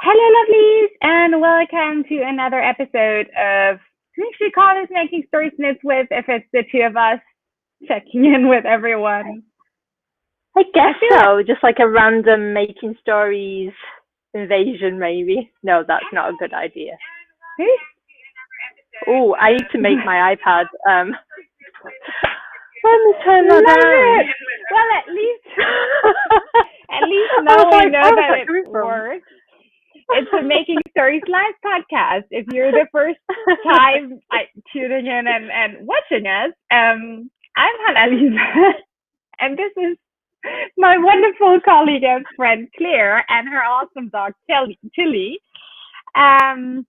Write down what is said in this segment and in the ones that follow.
Hello, lovelies, and welcome to another episode of. We should call this Making Stories Knits with if it's the two of us checking in with everyone. I guess feel so. Just like a random making stories invasion, maybe. No, that's not a good idea. Oh, I need to make my iPad. Let me turn that Love down. it. Well, at least now we know that it works. It's the Making Stories Live podcast. If you're the first time tuning in and watching us, I'm Hannah-Lisa, and this is my wonderful colleague and friend Claire and her awesome dog Tilly. And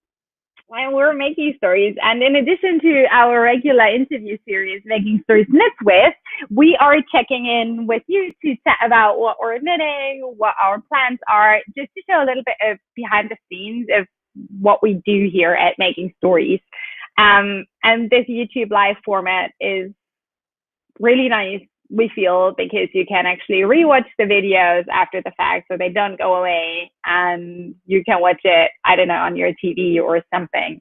we're making stories. And in addition to our regular interview series, Making Stories Knits With, we are checking in with you to chat about what we're knitting, what our plans are, just to show a little bit of behind the scenes of what we do here at Making Stories. And this YouTube live format is really nice, we feel, because you can actually rewatch the videos after the fact, so they don't go away, and you can watch it, I don't know, on your TV or something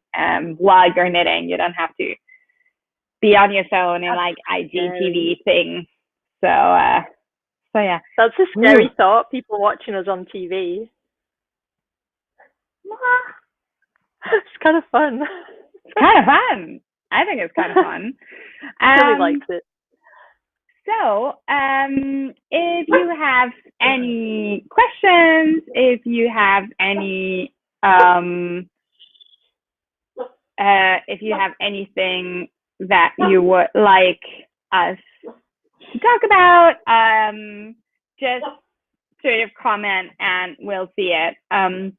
while you're knitting. You don't have to be on your phone and like IGTV thing. So yeah. That's a scary thought, people watching us on TV. It's kind of fun. It's kind of fun. I think it's kind of fun. Tilly likes it. So, if you have any questions, if you have anything that you would like us to talk about, just sort of comment and we'll see it. I'm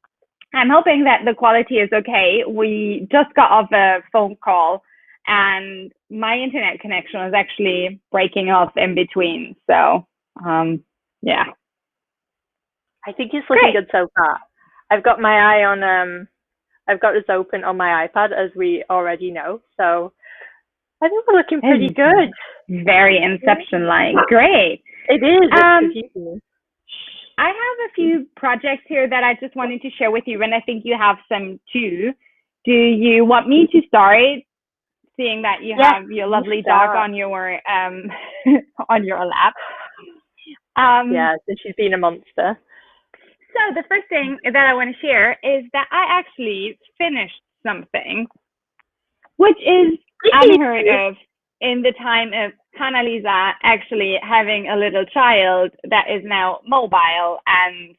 hoping that the quality is okay. We just got off a phone call and my internet connection was actually breaking off in between. So, yeah. I think it's looking good so far. I've got my eye on, I've got this open on my iPad, as we already know. So I think we're looking pretty good. Very Inception-like. Great. It is. It's confusing. I have a few projects here that I just wanted to share with you, and I think you have some too. Do you want me to start? Seeing that you have your lovely dog on your on your lap. Yeah, so she's been a monster. So the first thing that I want to share is that I actually finished something, which is unheard of in the time of Hannah-Lisa actually having a little child that is now mobile and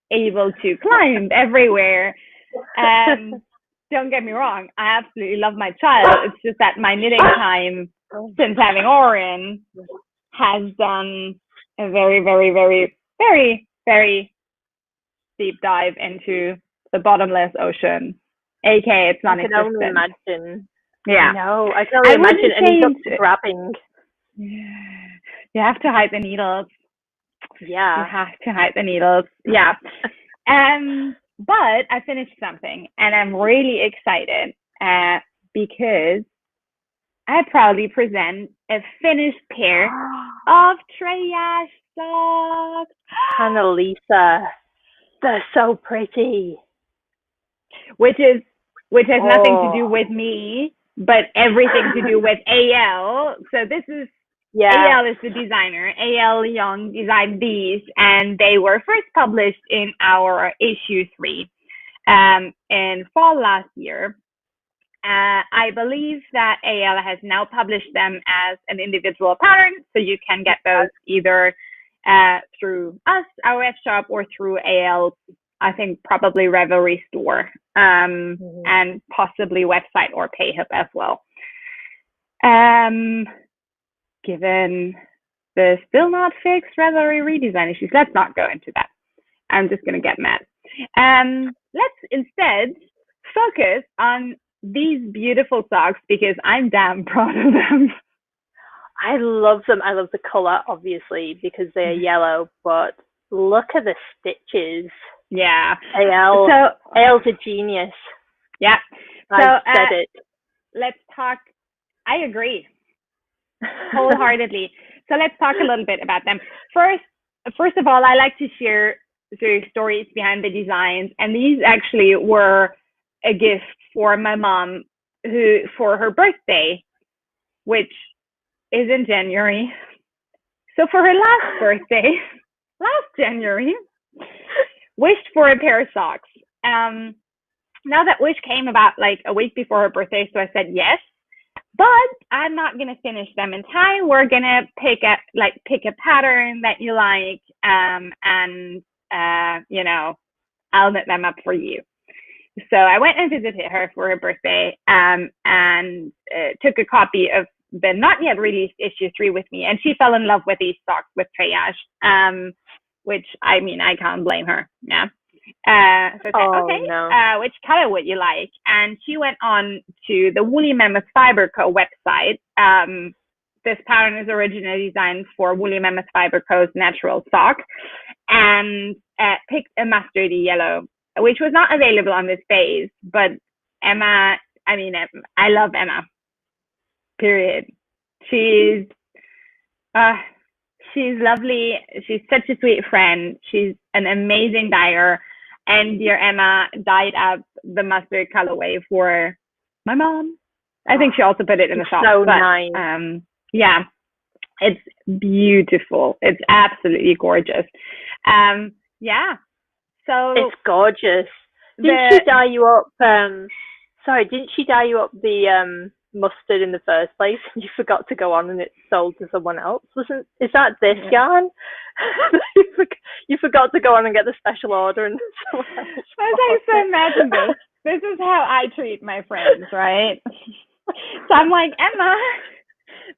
able to climb everywhere. Don't get me wrong, I absolutely love my child. It's just that my knitting time since having Orin has done a very, very, very, very, very deep dive into the bottomless ocean. aka it's non-existent. I can only imagine. Yeah. No, I can only imagine, and it's up to grabbing. You have to hide the needles. Yeah. You have to hide the needles. Yeah. But I finished something, and I'm really excited because I proudly present a finished pair of Treillas socks. Hannah-Lisa, they're so pretty. Which has nothing to do with me, but everything to do with AL. So this is AL is the designer. AL Young designed these, and they were first published in our issue 3 in fall last year. I believe that AL has now published them as an individual pattern, so you can get those either through us, our web shop, or through AL, I think probably Revelry store, and possibly website or PayHip as well. Given the still not fixed Revelry redesign issues, let's not go into that. I'm just going to get mad. Let's instead focus on these beautiful socks because I'm damn proud of them. I love them. I love the color, obviously, because they're yellow, but look at the stitches. Yeah. AL's a genius. Yeah. I said it. Let's talk. I agree wholeheartedly. So let's talk a little bit about them. First of all, I like to share stories behind the designs. And these actually were a gift for my mom for her birthday, which is in January. So for her last birthday, last January, wished for a pair of socks. Now that wish came about like a week before her birthday, so I said yes. But I'm not gonna finish them in time. We're gonna pick a pattern that you like, and I'll knit them up for you. So I went and visited her for her birthday, and took a copy of the not yet released issue 3 with me, and she fell in love with these socks with treillage, which I can't blame her. Yeah. So I said, okay, no. Which color would you like? And she went on to the Woolly Mammoth Fiber Co. website. This pattern is originally designed for Woolly Mammoth Fiber Co.'s natural sock, and picked a mustardy yellow, which was not available on this phase. But Emma, I love Emma. Period. She's lovely. She's such a sweet friend. She's an amazing dyer. And dear Emma dyed up the mustard colorway for my mom. I think she also put it in the shop. So nice. Yeah, it's beautiful. It's absolutely gorgeous. Yeah. So it's gorgeous. Didn't she dye you up? Didn't she dye you up the mustard in the first place? You forgot to go on and it sold to someone else. Is that this yarn? You forgot to go on and get the special order and someone else. So imagine this. This is how I treat my friends, right? So I'm like, Emma,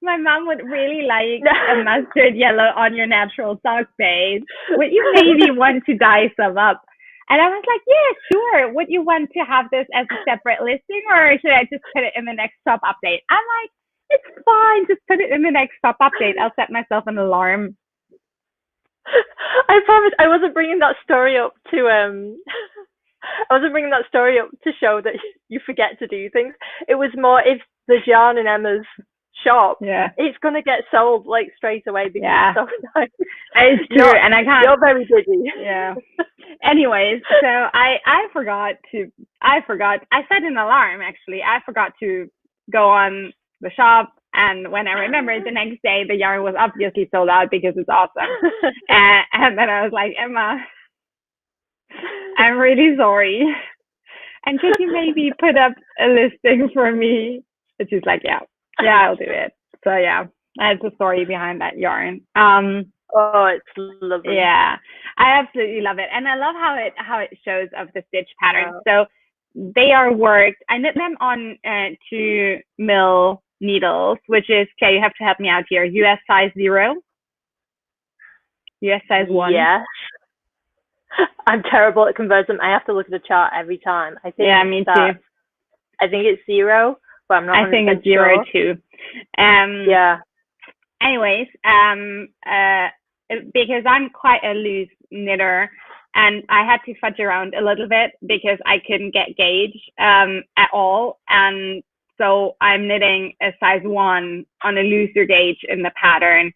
my mom would really like a mustard yellow on your natural sock base. Would you maybe want to dye some up? And I was like, yeah, sure. Would you want to have this as a separate listing, or should I just put it in the next shop update? I'm like, it's fine. Just put it in the next shop update. I'll set myself an alarm. I promise I wasn't bringing that story up to show that you forget to do things. It was more, if there's yarn in Emma's shop, it's gonna get sold like straight away because it's so nice. It's true, and I can't. You're very busy. Yeah. Anyways, so I forgot. I set an alarm actually. I forgot to go on the shop, and when I remembered the next day, the yarn was obviously sold out because it's awesome. And then I was like, Emma, I'm really sorry. And could you maybe put up a listing for me? And she's like, yeah, I'll do it. So yeah, that's the story behind that yarn. Oh, it's lovely. Yeah, I absolutely love it, and I love how it shows of the stitch pattern. So they are worked. I knit them on 2 mil needles, which is, okay, you have to help me out here. US size 0, US size 1. Yeah. I'm terrible at converting. I have to look at the chart every time. I think. Yeah, me too. I think it's 0, but I'm not. I think it's 0 too. Yeah. Anyways, because I'm quite a loose knitter, and I had to fudge around a little bit because I couldn't get gauge at all, and so I'm knitting a size 1 on a looser gauge in the pattern,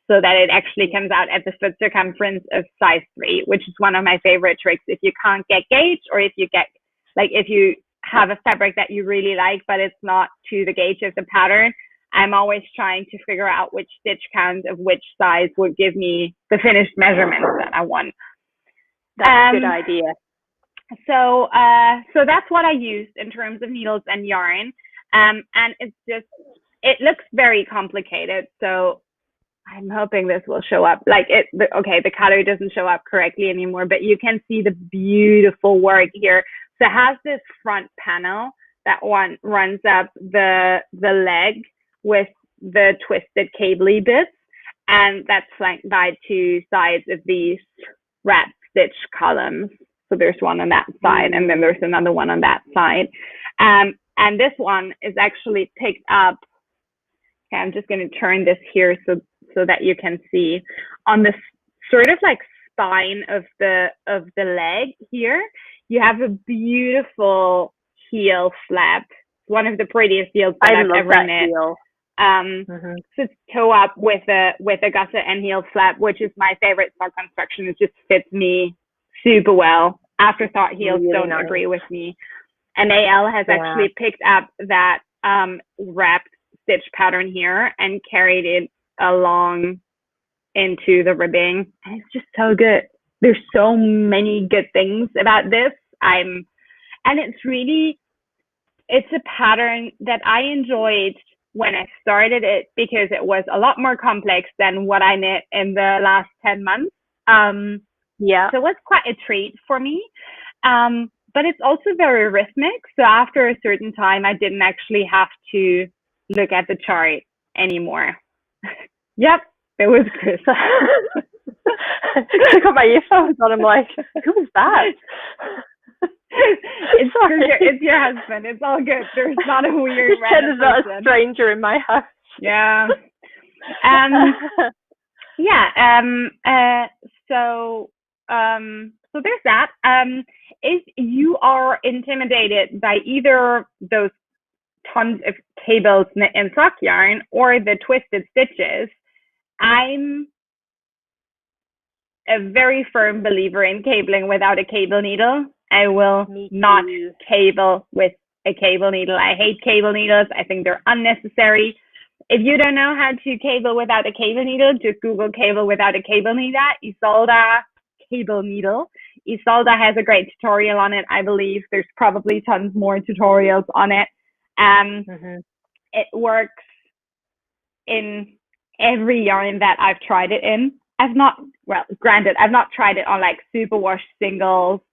so that it actually comes out at the foot circumference of size 3, which is one of my favorite tricks. If you can't get gauge, or if you have a fabric that you really like, but it's not to the gauge of the pattern, I'm always trying to figure out which stitch count of which size would give me the finished measurements that I want. That's a good idea. So that's what I used in terms of needles and yarn. And it looks very complicated. So I'm hoping this will show up. The color doesn't show up correctly anymore, but you can see the beautiful work here. So it has this front panel that one runs up the leg with the twisted cabley bits, and that's flanked by 2 sides of these wrap stitch columns. So there's one on that side, and then there's another one on that side. And this one is actually picked up. Okay, I'm just going to turn this here so that you can see on the sort of like spine of the leg here. You have a beautiful heel flap. One of the prettiest heels that I've ever knit. Heel. So it's toe up with a gusset and heel flap, which is my favorite sock construction. It just fits me super well. Afterthought heels Really don't nice. agree with me. And AL has actually picked up that wrapped stitch pattern here and carried it along into the ribbing. And it's just so good. There's so many good things about this. And it's a pattern that I enjoyed when I started it because it was a lot more complex than what I knit in the last 10 months. So it was quite a treat for me. But it's also very rhythmic. So after a certain time, I didn't actually have to look at the chart anymore. Yep, it was Chris. I got my earphones on. I'm like, who was that? It's your husband. It's all good. There's not a weird random person. There's not a stranger in my house. Yeah. So there's that. If you are intimidated by either those tons of cables knit in sock yarn or the twisted stitches, I'm a very firm believer in cabling without a cable needle. I will not cable with a cable needle. I hate cable needles. I think they're unnecessary. If you don't know how to cable without a cable needle, just Google cable without a cable needle. Isolde cable needle. Isolde has a great tutorial on it, I believe. There's probably tons more tutorials on it. It works in every yarn that I've tried it in. I've not tried it on like superwash single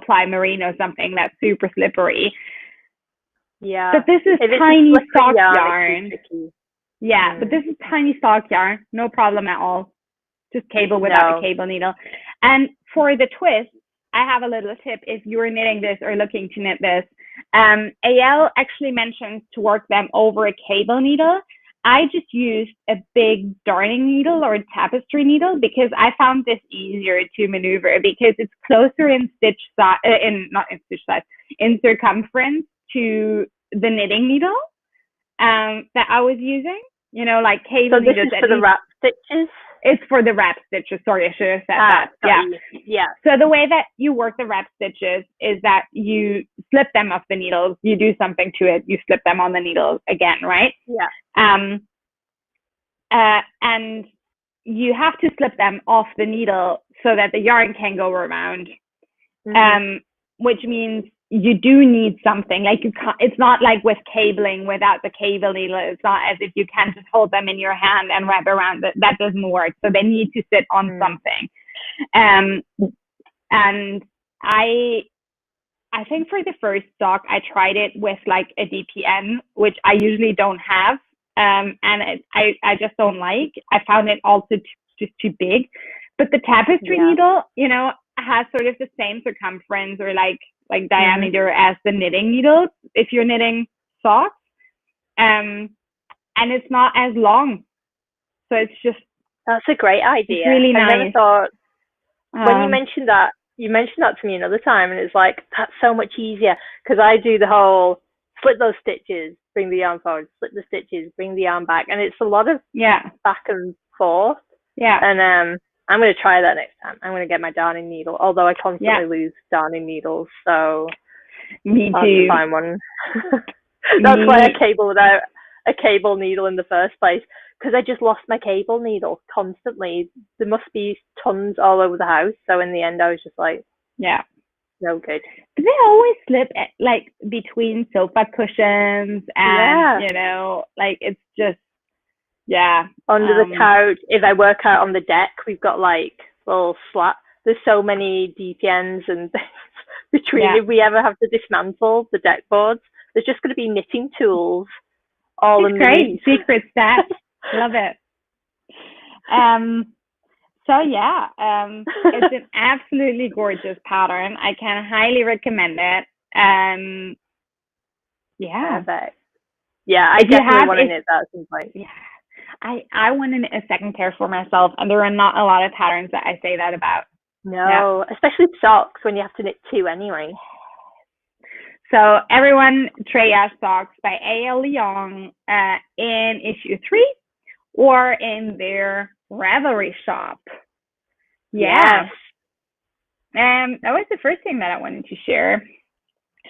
ply merino or something that's super slippery. Yeah. But this is tiny sock yarn. Yeah, but this is tiny sock yarn. No problem at all. Just cable without a cable needle. And for the twist, I have a little tip if you're knitting this or looking to knit this. AL actually mentions to work them over a cable needle. I just used a big darning needle or a tapestry needle because I found this easier to maneuver because it's closer in in circumference to the knitting needle that I was using. You know, like cable needles. So this is for the wrap stitches? It's for the wrap stitches. Sorry, I should have said that. Yeah. So the way that you work the wrap stitches is that you slip them off the needles. You do something to it. You slip them on the needles again, right? Yeah. And you have to slip them off the needle so that the yarn can go around. Which means you do need something. Like you can't. It's not like with cabling without the cable needle. It's not as if you can just hold them in your hand and wrap around it. That doesn't work. So they need to sit on something. And I think for the first sock, I tried it with like a DPN, which I usually don't have. And I just don't like. I found it also just too big. But the tapestry needle, you know, has sort of the same circumference or like diameter as the knitting needles if you're knitting socks. And it's not as long. So it's just... That's a great idea. It's really nice. I never thought... when you mentioned that to me another time, and it's like, that's so much easier because I do the whole split those stitches, bring the yarn forward, split the stitches, bring the yarn back, and it's a lot of back and forth. Yeah. And I'm going to try that next time. I'm going to get my darning needle, although I constantly lose darning needles, so me too. I'll have to find one. That's why I cable without a cable needle in the first place, because I just lost my cable needle constantly. There must be tons all over the house, so in the end I was just like, no good. They always slip like between sofa cushions and you know, like it's just under the couch. If I work out on the deck, we've got like little slats. There's so many DPNs and things between. If we ever have to dismantle the deck boards, there's just going to be knitting tools all in great secret stash. Love it. So it's an absolutely gorgeous pattern. I can highly recommend it. Perfect. Yeah, I definitely want to knit that at some point. Yeah. I want to knit a second pair for myself, and there are not a lot of patterns that I say that about. No, especially socks when you have to knit two anyway. So everyone, Treya Socks by A.L. Leong in issue 3 or in their Ravelry shop. Yes. That was the first thing that I wanted to share.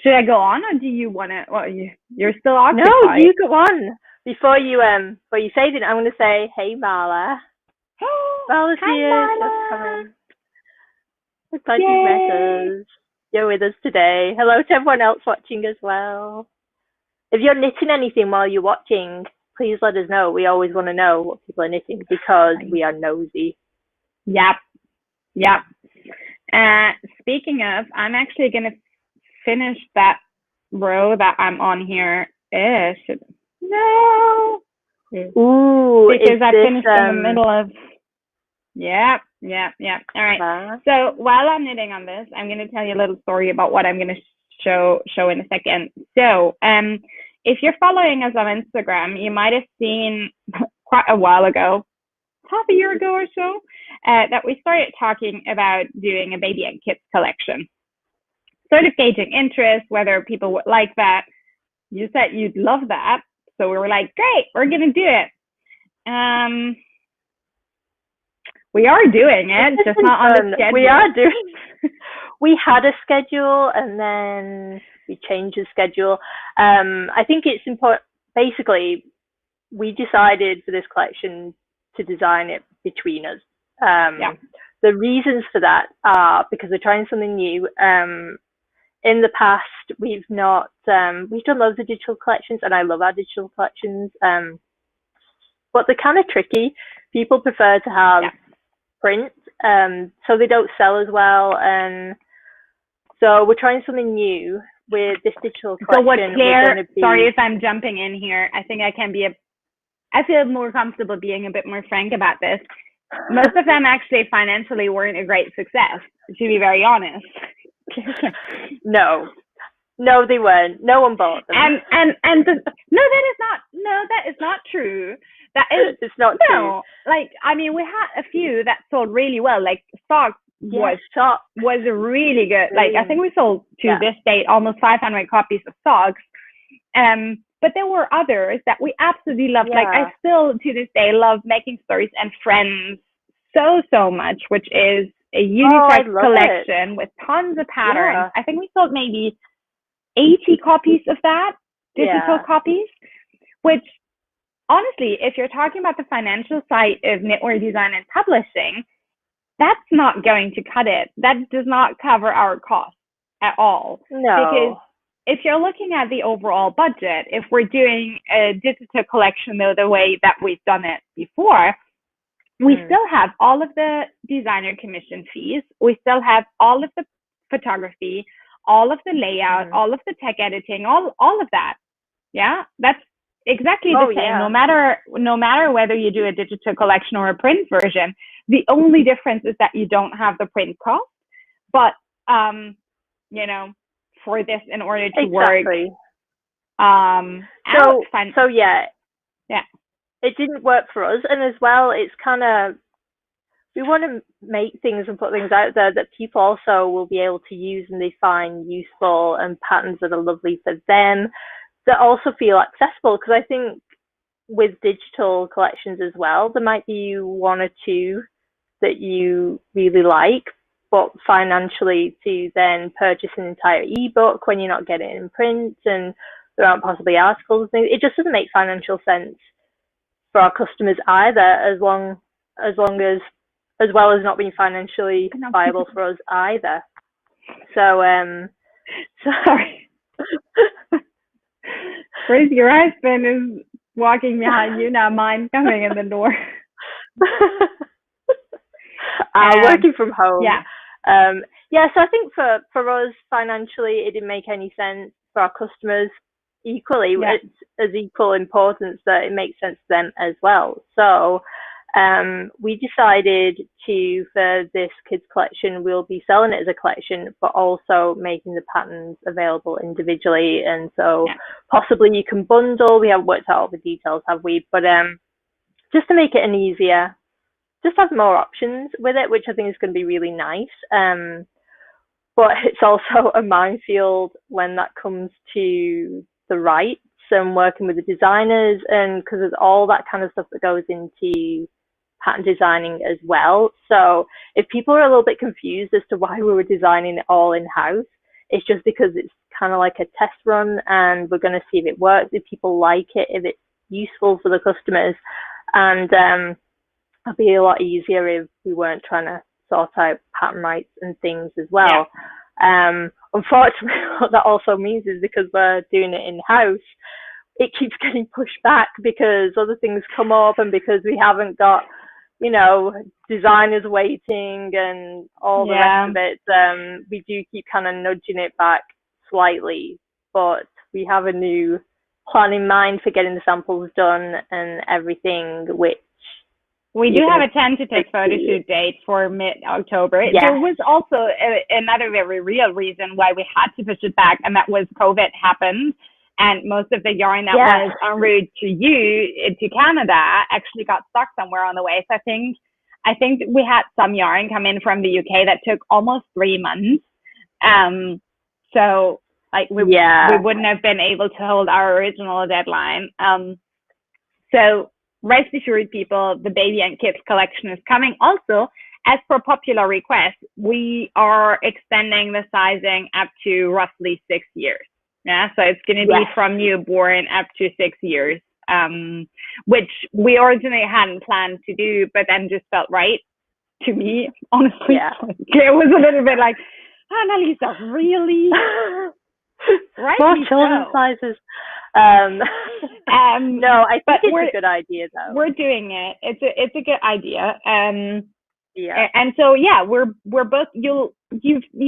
Should I go on, or do you want to? Well, you're still No, occupied. you go on. Before you say it, I'm going to say, hey, Marla. Marla's Hi, here. Just Marla. coming. We're glad you met us. You're with us today. Hello to everyone else watching as well. If you're knitting anything while you're watching, please let us know. We always want to know what people are knitting because we are nosy. Yep. Speaking of, I'm actually going to finish that row that I'm on here. No. Ooh, because I finished in the middle of. Yep. All right. So while I'm knitting on this, I'm going to tell you a little story about what I'm going to show in a second. So, if you're following us on Instagram, you might have seen quite a while ago, half a year ago or so, that we started talking about doing a baby and kids collection. Sort of gauging interest, whether people would like that. You said you'd love that. So we were like, great, we're going to do it. We are doing it, just not on the schedule. We are doing We had a schedule and then we changed the schedule. I think it's important. Basically, we decided for this collection to design it between us. The reasons for that are because we're trying something new. In the past, we've done loads of digital collections, and I love our digital collections. But they're kind of tricky. People prefer to have print, so they don't sell as well. And so we're trying something new with this digital collection. So what Claire, sorry if I'm jumping in here. I think I feel more comfortable being a bit more frank about this. Most of them actually financially weren't a great success, to be very honest. No, they weren't. No one bought them. That is not true. It's not true. Like, I mean, we had a few that sold really well. Like Socks was really good. Like, I think we sold to this date almost 500 copies of Socks. But there were others that we absolutely loved. Like, I still to this day love Making Stories and Friends so much, which is a unisex collection with tons of patterns. I think we sold maybe 80 copies of that, digital copies, which honestly, if you're talking about the financial side of knitwear design and publishing, that's not going to cut it. That does not cover our costs at all. No. Because if you're looking at the overall budget, if we're doing a digital collection though the way that we've done it before, we still have all of the designer commission fees. We still have all of the photography, all of the layout, all of the tech editing, all of that. Yeah, that's exactly the same. No matter whether you do a digital collection or a print version, the only difference is that you don't have the print cost. But for this, in order to work, it didn't work for us. And as well, it's kind of, we want to make things and put things out there that people also will be able to use and they find useful, and patterns that are lovely for them that also feel accessible. Because I think with digital collections as well, there might be one or two that you really like, but financially to then purchase an entire ebook when you're not getting it in print and there aren't possibly articles and things, it just doesn't make financial sense for our customers either, as well as not being financially viable for us either. So sorry. Chris, your husband is walking behind you now. Mine's coming in the door. Working from home. So I think for us financially, it didn't make any sense. For our customers, equally, it's as equal importance that it makes sense to them as well. So we decided for this kids collection, we'll be selling it as a collection, but also making the patterns available individually. And so possibly you can bundle. We haven't worked out all the details, have we? But just to make it easier, just have more options with it, which I think is going to be really nice. But it's also a minefield when that comes to the rights and working with the designers, and because there's all that kind of stuff that goes into pattern designing as well. So if people are a little bit confused as to why we were designing it all in-house, it's just because it's kind of like a test run, and we're going to see if it works, if people like it, if it's useful for the customers. And it'd be a lot easier if we weren't trying to sort out pattern rights and things as well. Yeah. Unfortunately, what that also means is because we're doing it in-house, it keeps getting pushed back because other things come up, and because we haven't got, you know, designers waiting and all the rest of it. We do keep kind of nudging it back slightly, but we have a new plan in mind for getting the samples done and everything, which we do have a tentative photo shoot date for mid-October. Yeah. There was also another very real reason why we had to push it back, and that was COVID happened. And most of the yarn that was en route to Canada actually got stuck somewhere on the way. So I think we had some yarn come in from the UK that took almost 3 months. So like we wouldn't have been able to hold our original deadline. So rest assured, people, the Baby and Kids collection is coming. Also, as per popular request, we are extending the sizing up to roughly 6 years. Yeah, so it's going to be from newborn up to 6 years, which we originally hadn't planned to do, but then just felt right to me, honestly. Yeah. It was a little bit like, Annalisa, really? Right? More children sizes. No, I think it's a good idea, though. We're doing it. It's a good idea. Yeah. And so we're both. You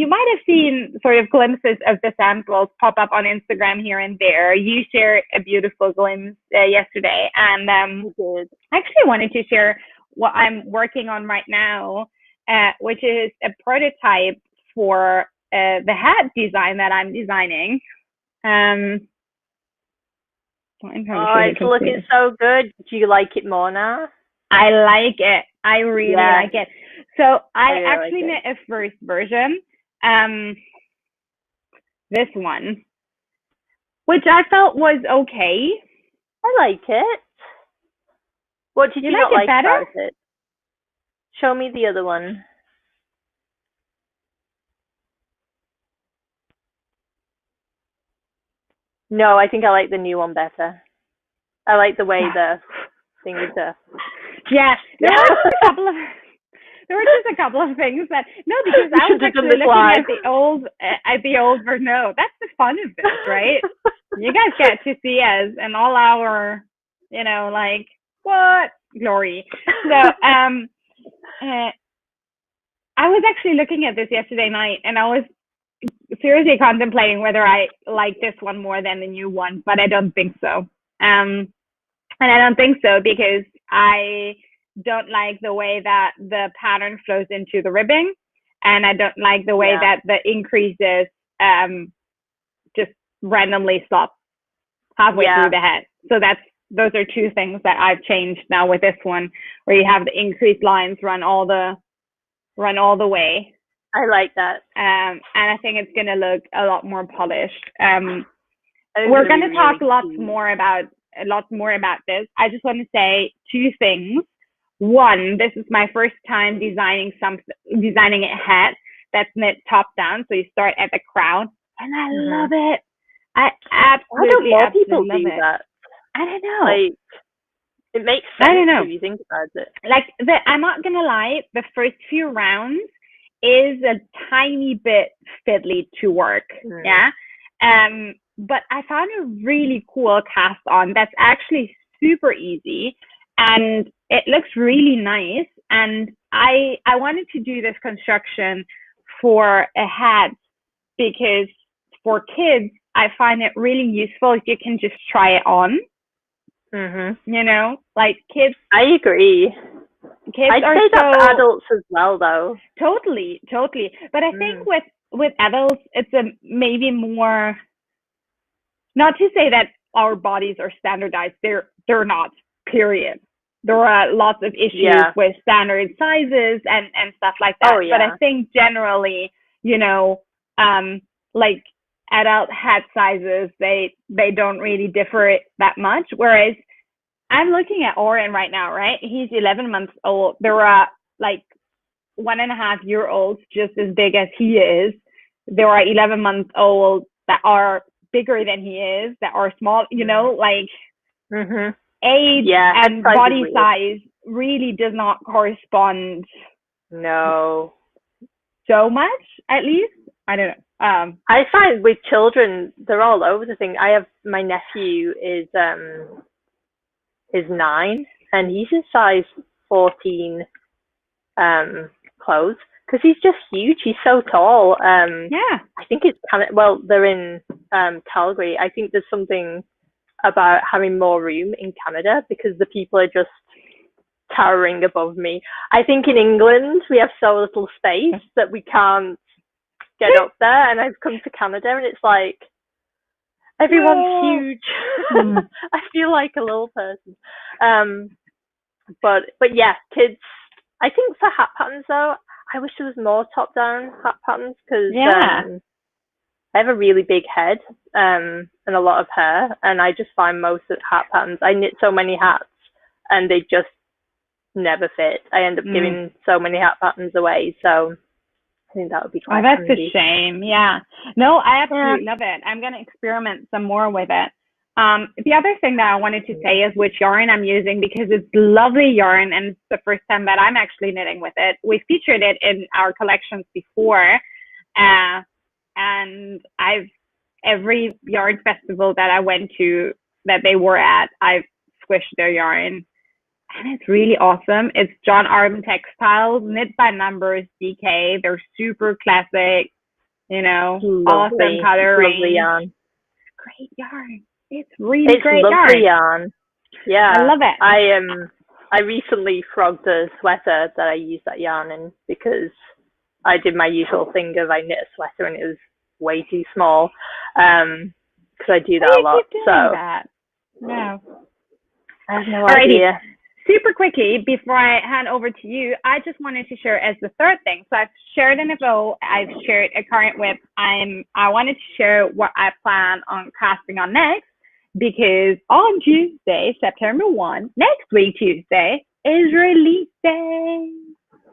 might have seen sort of glimpses of the samples pop up on Instagram here and there. You shared a beautiful glimpse yesterday, and I actually wanted to share what I'm working on right now, which is a prototype for the hat design that I'm designing. It's looking so good. Do you like it more now? I like it. I really like it. So I actually made a first version, this one, which I felt was okay. I like it. What did you not like about it? Show me the other one. No, I think I like the new one better. I like the way the thing is there. Yeah, there were just a couple of things that because I was actually looking at the old version. No, that's the fun of this, right? You guys get to see us and all our, like what glory. So I was actually looking at this yesterday night, and I was seriously contemplating whether I like this one more than the new one, but I don't think so. And I don't think so because I don't like the way that the pattern flows into the ribbing, and I don't like the way that the increases just randomly stop halfway through the head. So those are two things that I've changed now with this one, where you have the increased lines run all the way. I like that. And I think it's going to look a lot more polished. We're going to talk lots more about this. I just want to say two things. One, this is my first time designing a hat that's knit top down. So you start at the crown, and I love it. I absolutely love it. That? I don't know. Like, it makes sense if you think about it. Like, I'm not going to lie, the first few rounds is a tiny bit fiddly to work. Yeah. But I found a really cool cast on that's actually super easy, and it looks really nice. And I wanted to do this construction for a hat because for kids, I find it really useful if you can just try it on. Like kids. I agree. I'd say that for adults as well, though. Totally. But I think with adults, it's maybe more. Not to say that our bodies are standardized. They're not. Period. There are lots of issues with standard sizes and stuff like that. But I think generally, like adult hat sizes, they don't really differ that much. Whereas I'm looking at Oren right now, right? He's 11 months old. There are like 1.5 year olds just as big as he is. There are 11-month olds that are bigger than he is, that are small, like age and body size really does not correspond. No. So much, at least. I don't know. I find with children, they're all over the thing. I have my nephew is 9, and he's in size 14 clothes because he's just huge. He's so tall. Yeah. I think it's well, they're in Calgary. I think there's something about having more room in Canada because the people are just towering above me. I think in England we have so little space that we can't get up there, and I've come to Canada and it's like everyone's huge. I feel like a little person. But yeah, kids. I think for hat patterns though, I wish there was more top down hat patterns because I have a really big head and a lot of hair, and I just find most of hat patterns. I knit so many hats and they just never fit. I end up giving so many hat patterns away, so I think that would be quite that's handy. A shame. Yeah. No, I absolutely love it. I'm going to experiment some more with it. The other thing that I wanted to say is which yarn I'm using, because it's lovely yarn and it's the first time that I'm actually knitting with it. We featured it in our collections before, and every yarn festival that I went to that they were at, I've squished their yarn. And it's really awesome. It's John Arden Textiles, knit by Numbers DK. They're super classic, awesome color range. Lovely yarn. Great yarn. It's really great yarn. Yeah. I love it. I recently frogged a sweater that I used that yarn in because I did my usual thing of I knit a sweater and it was way too small. Because I do that a lot. No. I have no idea. Super quickly, before I hand over to you, I just wanted to share as the third thing. So I've shared an bow, I've shared a current whip. I wanted to share what I plan on casting on next, because on Tuesday, September 1, next week Tuesday, is release day.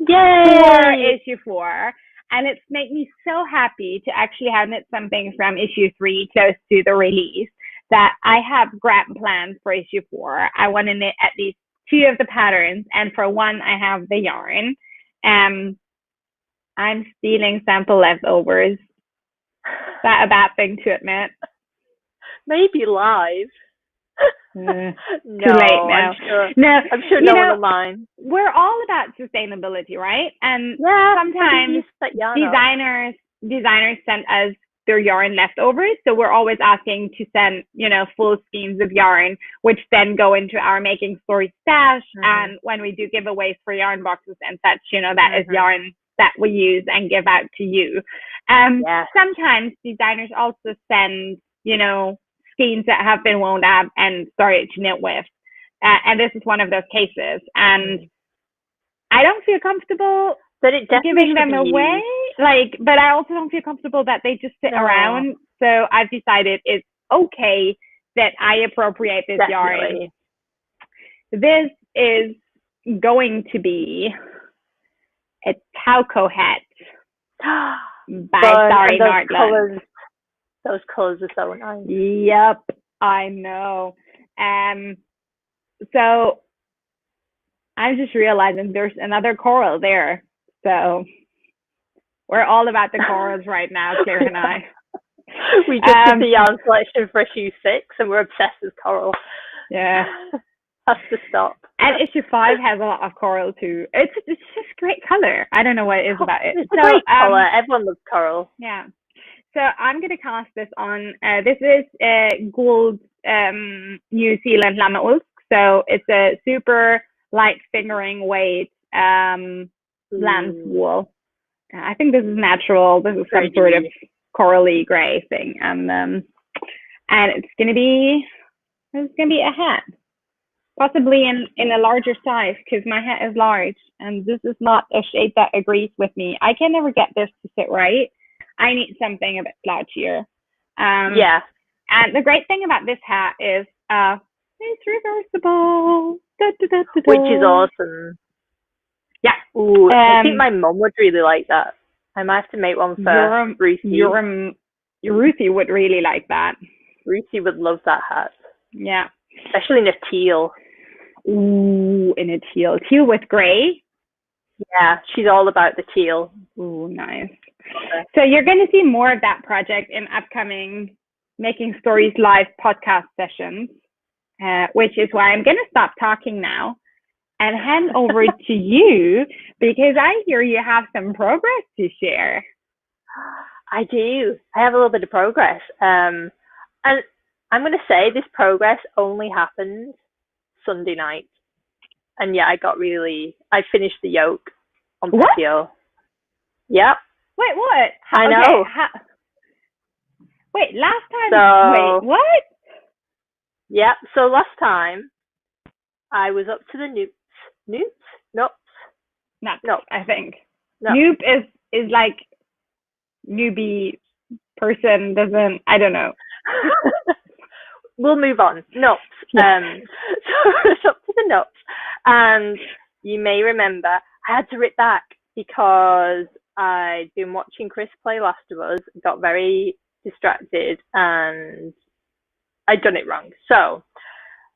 Yay! For issue 4. And it's made me so happy to actually have knit something from issue 3 close to the release, that I have grand plans for issue 4. I want to knit at least 2 of the patterns, and for one I have the yarn. I'm stealing sample leftovers. Is that a bad thing to admit? Maybe live. No, too late now. I'm sure no one will mind. We're all about sustainability, right? And sometimes designers send us their yarn leftovers, so we're always asking to send full skeins of yarn, which then go into our Making Stories stash. And when we do giveaways for yarn boxes and such, that is yarn that we use and give out to you. Sometimes designers also send skeins that have been wound up and started to knit with, and this is one of those cases, and I don't feel comfortable giving them away, but I also don't feel comfortable that they just sit around. So I've decided it's okay that I appropriate this yarn. This is going to be a Tauco hat by Sari Nordlund. Those colors are so nice. Yep, I know. So I'm just realizing there's another coral there. So we're all about the corals right now, Claire and I. We just did the yarn selection for issue 6 and we're obsessed with coral. Yeah. Has to stop. And issue 5 has a lot of coral too. It's just great color. I don't know what it is about it. It's a great color. Everyone loves coral. Yeah. So I'm going to cast this on, this is Gould New Zealand Lammeulsk. So it's a super light fingering weight lamb's wool. I think this is natural. This is some sort of corally gray thing. And it's going to be a hat. Possibly in a larger size, because my hat is large and this is not a shade that agrees with me. I can never get this to sit right. I need something a bit slouchier. And the great thing about this hat is It's reversible. Da, da, da, da, da. Which is awesome. Yeah. Ooh, I think my mum would really like that. I might have to make one for Ruthie. Ruthie would really like that. Ruthie would love that hat. Yeah. Especially in a teal. Ooh, in a teal. Teal with grey? Yeah, she's all about the teal. Ooh, nice. So you're going to see more of that project in upcoming Making Stories Live podcast sessions, which is why I'm going to stop talking now and hand over to you, because I hear you have some progress to share. I do. I have a little bit of progress. And I'm going to say this progress only happened Sunday night. And yeah, I finished the yoke on patio. Yep. Wait, what? I know. Wait, last time. Wait, what? Yep. So last time I was up to the Noops? Nuts, I think. No. Noob is like newbie person doesn't, I don't know. We'll move on. Nuts. Yeah. So it's up to the nuts. And you may remember I had to rip back because I'd been watching Chris play Last of Us, got very distracted, and I'd done it wrong. So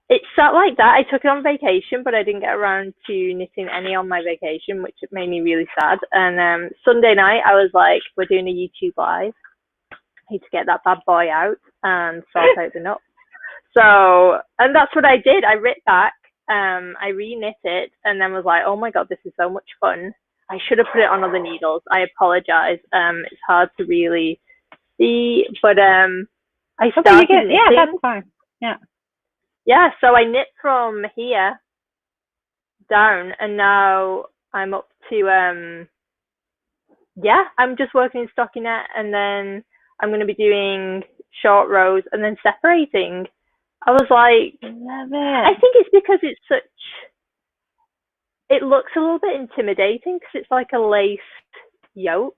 it sat like that. I took it on vacation, but I didn't get around to knitting any on my vacation, which made me really sad. And Sunday night, I was like, we're doing a YouTube live. I need to get that bad boy out and sort out the nuts. So, and that's what I did. I ripped back, I re-knit it, and then was like, oh my God, this is so much fun. I should have put it on other needles. I apologize. It's hard to really see, but I started knitting. Yeah, that's fine. Yeah. Yeah, so I knit from here down, and now I'm up to, I'm just working in stockinette, and then I'm going to be doing short rows and then separating. I was like, love it. I think it's because it looks a little bit intimidating because it's like a laced yoke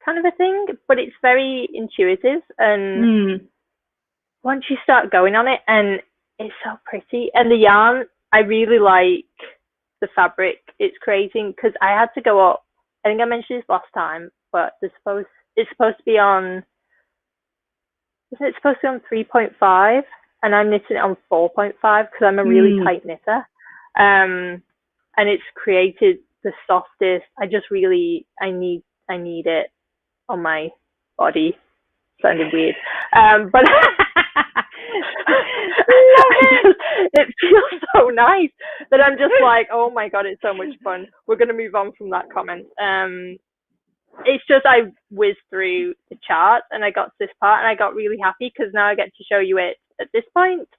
kind of a thing, but it's very intuitive. And once you start going on it, and it's so pretty. And the yarn, I really like the fabric it's creating, because I had to go up. I think I mentioned this last time, but it's supposed to be on, isn't it supposed to be on 3.5? And I'm knitting it on 4.5 because I'm a really tight knitter. And it's created the softest. I need it on my body. Sounded weird. But it feels so nice that I'm just like, oh my God, it's so much fun. We're going to move on from that comment. It's just I whizzed through the chart and I got to this part and I got really happy because now I get to show you it at this point.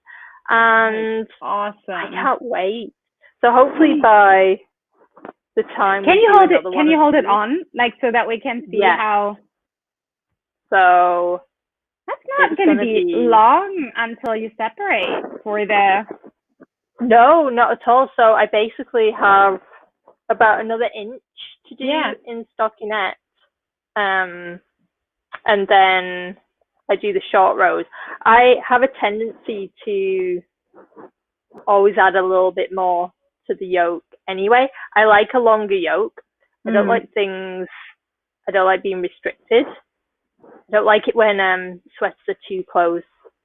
And awesome. I can't wait. So hopefully by the time Can you hold it on, like, so that we can see how? So that's not going to be long until you separate for the. No, not at all. So I basically have about another inch to do in stockinette. And then I do the short rows. I have a tendency to always add a little bit more to the yoke anyway. I like a longer yoke. I don't like being restricted. I don't like it when sweaters are too close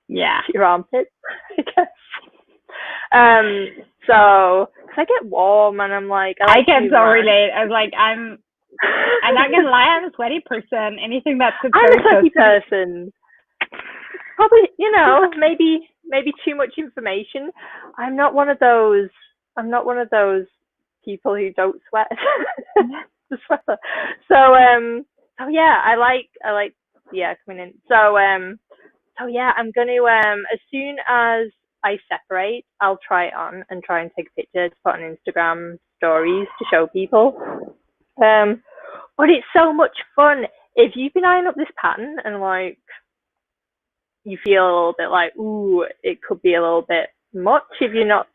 to your armpits, I guess. So, because I get warm and I'm like, I get so relate. I was like, I'm not gonna lie, I'm a sweaty person. Anything that's I'm a sweaty person. Probably, maybe too much information. I'm not one of those people who don't sweat. The sweater. So I like coming in. So I'm gonna as soon as I separate, I'll try it on and try and take a picture to put on Instagram stories to show people. But it's so much fun. If you've been eyeing up this pattern and like you feel a little bit like, ooh, it could be a little bit much if you're not,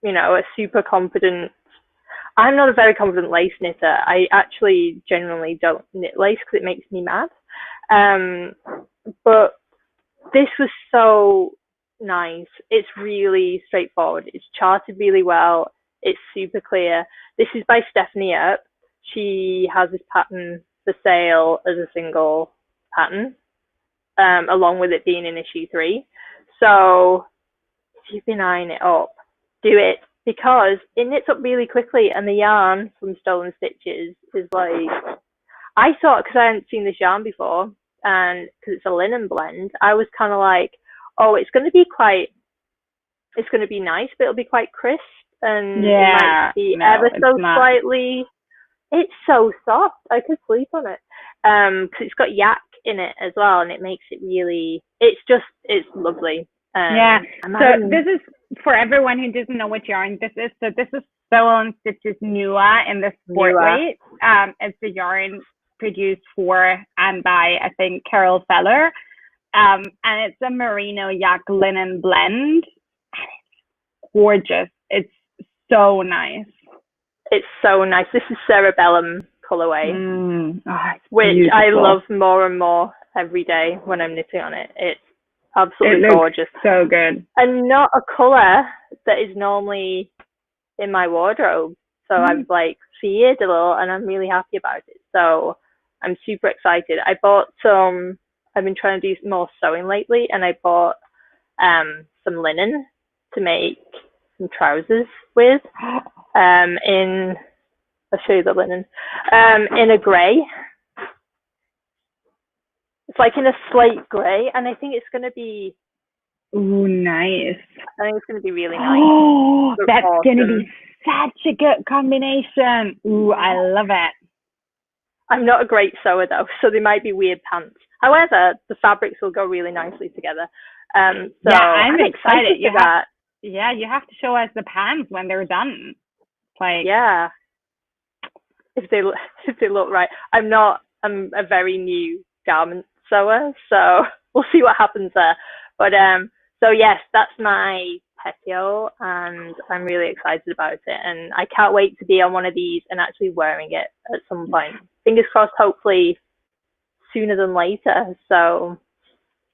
a super confident. I'm not a very confident lace knitter. I actually generally don't knit lace because it makes me mad. But this was so nice. It's really straightforward. It's charted really well. It's super clear. This is by Stephanie Earp. She has this pattern for sale as a single pattern, along with it being in issue 3. So if you've been eyeing it up, do it, because it knits up really quickly, and the yarn from Stolen Stitches is like, I thought, because I hadn't seen this yarn before, and because it's a linen blend, I was kind of like, oh, it's going to be nice, but it'll be quite crisp, and it might be ever so slightly. It's so soft. I could sleep on it. Because it's got yak in it as well, and it makes it really, it's lovely. So this is, for everyone who doesn't know what yarn this is, so this is Stolen Stitches Nua in the sport weight. It's a yarn produced for and by, I think, Carol Feller. And it's a merino yak linen blend. It's gorgeous. It's so nice. It's so nice. This is Cerebellum colorway, which I love more and more every day when I'm knitting on it. It's absolutely gorgeous. So good. And not a color that is normally in my wardrobe. So I've like feared a little, and I'm really happy about it. So I'm super excited. I bought some, I've been trying to do more sewing lately, and I bought some linen to make some trousers with. I'll show you the linen. In a grey. It's like in a slate grey, and I think it's going to be... Ooh, nice. I think it's going to be really nice. Oh, that's going to be such a good combination. Ooh, I love it. I'm not a great sewer, though, so they might be weird pants. However, the fabrics will go really nicely together. So I'm excited for that. Yeah, you have to show us the pants when they're done. Like, yeah, if they look right. I'm a very new garment sewer, so we'll see what happens there. But so yes, that's my Petio, and I'm really excited about it, and I can't wait to be on one of these and actually wearing it at some point. Fingers crossed, hopefully sooner than later. So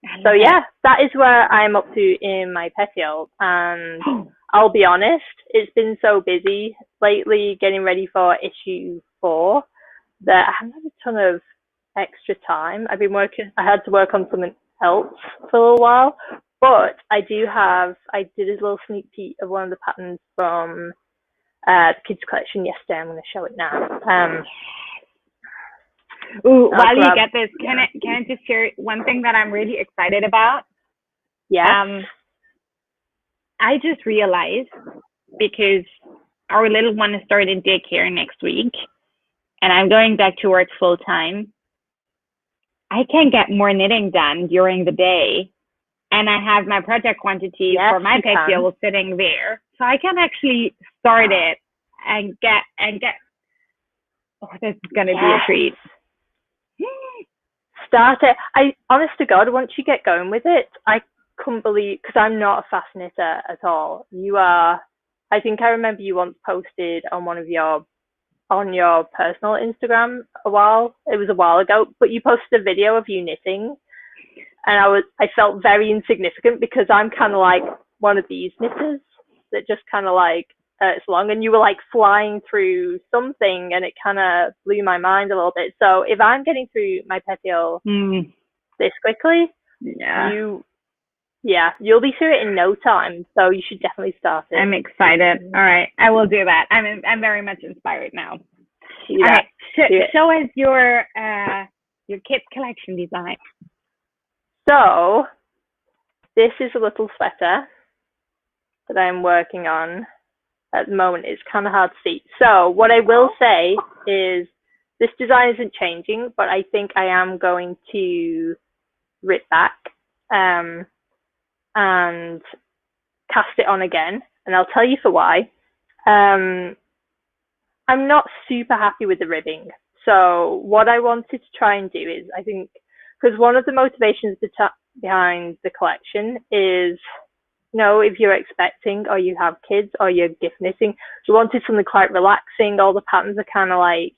yeah, that is where I'm up to in my Petio, and I'll be honest, it's been so busy lately getting ready for issue 4 that I haven't had a ton of extra time. I had to work on something else for a little while, but I did a little sneak peek of one of the patterns from the kids collection yesterday. I'm going to show it now. While you get this, can I just share one thing that I'm really excited about? Yeah. I just realized, because our little one is starting daycare next week, and I'm going back to work full time, I can get more knitting done during the day, and I have my project quantity for my Petio sitting there, so I can actually start it and get. Oh, this is gonna be a treat. Start it. Honest to God, once you get going with it, I couldn't believe, because I'm not a fast knitter at all. You are. I think I remember you once posted on your personal Instagram it was a while ago, but you posted a video of you knitting, and I felt very insignificant, because I'm kind of like one of these knitters that just kind of like it's long, and you were like flying through something, and it kind of blew my mind a little bit. So if I'm getting through my Petio this quickly, you'll be through it in no time. So you should definitely start it. I'm excited. All right, I will do that. I'm very much inspired now. All right, show us your kids collection design. So this is a little sweater that I'm working on at the moment. It's kind of hard to see. So what I will say is this design isn't changing, but I think I am going to rip back and cast it on again, and I'll tell you for why. I'm not super happy with the ribbing. So what I wanted to try and do is, I think, because one of the motivations behind the collection is, if you're expecting, or you have kids, or you're gift knitting, you wanted something quite relaxing. All the patterns are kind of like